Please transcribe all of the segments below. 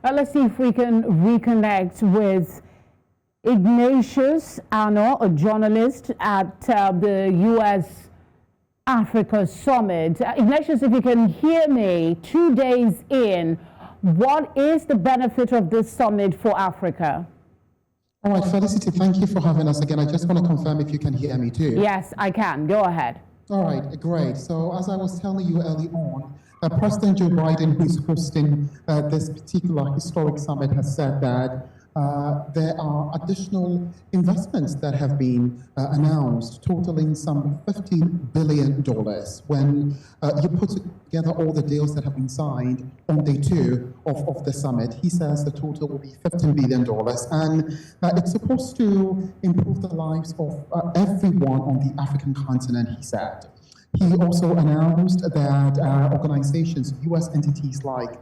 Let's see if we can reconnect with Ignatius Ano, a journalist at the U.S. Africa Summit. Ignatius, if you can hear me, 2 days in, what is the benefit of this summit for Africa? All right, Felicity, thank you for having us again. I just want to confirm if you can hear me too. Yes, I can. Go ahead. All right, great. So as I was telling you early on, President Joe Biden, who is hosting this particular historic summit, has said that there are additional investments that have been announced, totaling some $15 billion. When you put together all the deals that have been signed on day 2 of the summit, he says the total will be $15 billion. And it's supposed to improve the lives of everyone on the African continent, he said. He also announced that organizations, U.S. entities like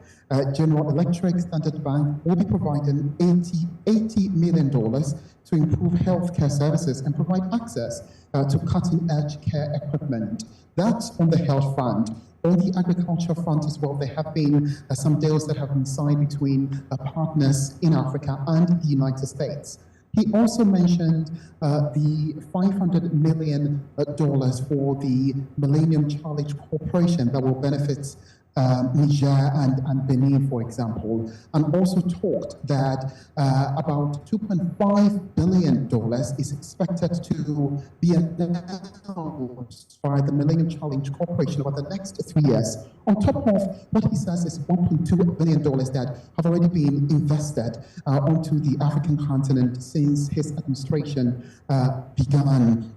General Electric, Standard Bank, will be providing $80 million to improve healthcare services and provide access to cutting-edge care equipment. That's on the health front. On the agriculture front as well, there have been some deals that have been signed between partners in Africa and the United States. He also mentioned the $500 million for the Millennium Challenge Corporation that will benefit Niger and Benin, for example, and also talked that about $2.5 billion is expected to be announced by the Millennium Challenge Corporation over the next 3 years, on top of what he says is $1.2 billion that have already been invested onto the African continent since his administration began.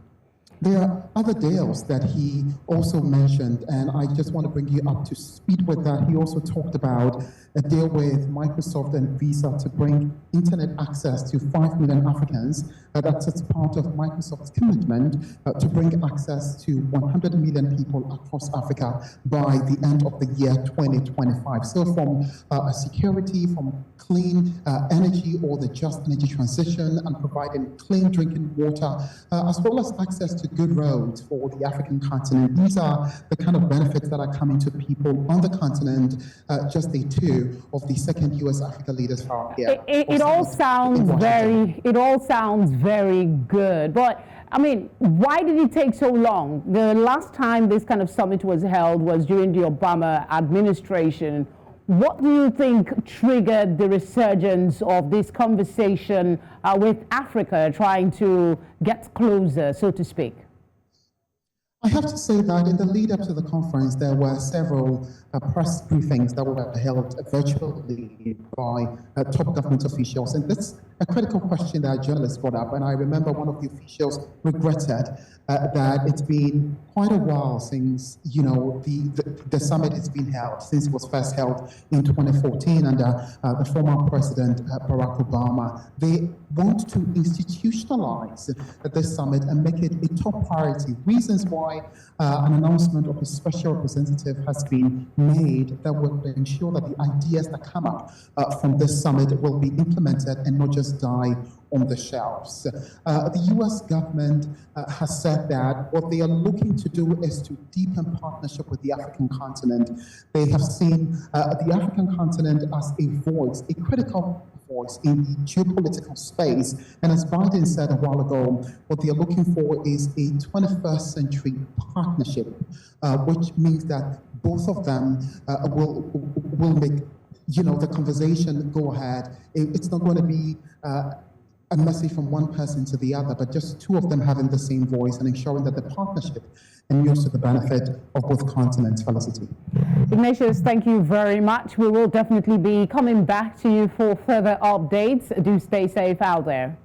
There are other deals that he also mentioned, and I just want to bring you up to speed with that. He also talked about a deal with Microsoft and Visa to bring internet access to 5 million Africans. That's as part of Microsoft's commitment to bring access to 100 million people across Africa by the end of the year 2025. So from security, from clean energy or the just energy transition, and providing clean drinking water, as well as access to good roads for the African continent. These are the kind of benefits that are coming to people on the continent just day 2 of the second U.S.-Africa Leaders Forum here. It all sounds very good, but I mean, why did it take so long? The last time this kind of summit was held was during the Obama administration. What do you think triggered the resurgence of this conversation with Africa trying to get closer, so to speak? I have to say that in the lead up to the conference, there were several press briefings that were held virtually by top government officials. And that's a critical question that journalists brought up. And I remember one of the officials regretted that it's been quite a while since, you know, the summit has been held, since it was first held in 2014 under the former President Barack Obama. They want to institutionalize this summit and make it a top priority. Reasons why an announcement of a special representative has been made that will ensure that the ideas that come up from this summit will be implemented and not just die on the shelves. The U.S. government has said that what they are looking to do is to deepen partnership with the African continent. They have seen the African continent as a voice, a critical voice in the geopolitical space. And as Biden said a while ago, what they are looking for is a 21st century partnership, which means that both of them will make, you know, the conversation go ahead. It's not going to be a message from one person to the other, but just two of them having the same voice and ensuring that the partnership endures to the benefit of both continents. Felicity. Ignatius, thank you very much. We will definitely be coming back to you for further updates. Do stay safe out there.